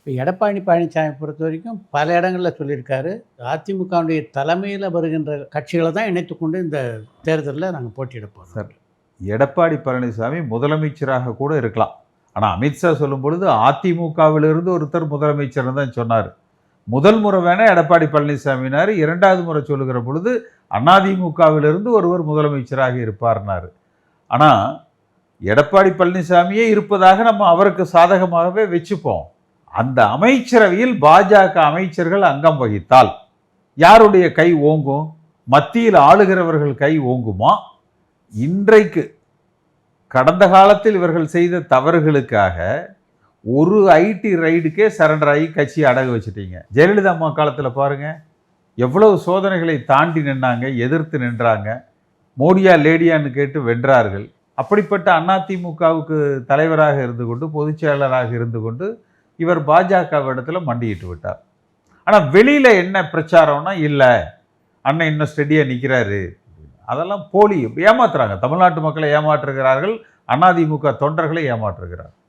இப்போ எடப்பாடி பழனிசாமி பொறுத்த வரைக்கும் பல இடங்கள்ல சொல்லியிருக்காரு. அதிமுகவுடைய தலைமையில வருகின்ற கட்சிகள தான் இணைத்துக்கொண்டு இந்த தேர்தல்ல நாங்க போட்டியிட போறோம். சார், எடப்பாடி பழனிசாமி முதலமைச்சராக கூட இருக்கலாம். ஆனா அமித்ஷா சொல்லும் பொழுது அதிமுகவிலிருந்து ஒருத்தர் முதலமைச்சர்னு தான் சொன்னாரு. முதல் முறை வேணா எடப்பாடி பழனிசாமினாரு, 2வது முறை சொல்லுகிற பொழுது அதிமுகவிலிருந்து ஒருவர் முதலமைச்சராக இருப்பார்னாரு. ஆனா எடப்பாடி பழனிசாமியே இருப்பதாக நம்ம அவருக்கு சாதகமாகவே வச்சுப்போம். அந்த அமைச்சரவையில் பாஜக அமைச்சர்கள் அங்கம் வகித்தால் யாருடைய கை ஓங்கும்? மத்தியில் ஆளுகிறவர்கள் கை ஓங்குமா? இன்றைக்கு கடந்த காலத்தில் இவர்கள் செய்த தவறுகளுக்காக ஒரு ஐடி ரைடுக்கே சரண்டர் ஆகி கட்சியை அடகு வச்சுட்டீங்க. ஜெயலலிதா அம்மா காலத்தில் பாருங்க, எவ்வளவு சோதனைகளை தாண்டி நின்னாங்க, எதிர்த்து நின்றாங்க. மோடியா லேடியான்னு கேட்டு வென்றார்கள். அப்படிப்பட்ட அதிமுகவுக்கு தலைவராக இருந்து கொண்டு, பொதுச் செயலாளராக இருந்து கொண்டு இவர் பாஜகவிடத்தில் மண்டியிட்டு விட்டார். ஆனால் வெளியில் என்ன பிரச்சாரம்னா, இல்லை அண்ணன் இன்னும் ஸ்டெடியாக நிற்கிறாரு, அதெல்லாம் போலி, ஏமாத்துறாங்க. தமிழ்நாட்டு மக்களை ஏமாற்றுகிறார்கள், அதிமுக தொண்டர்களை ஏமாற்றுகிறார்.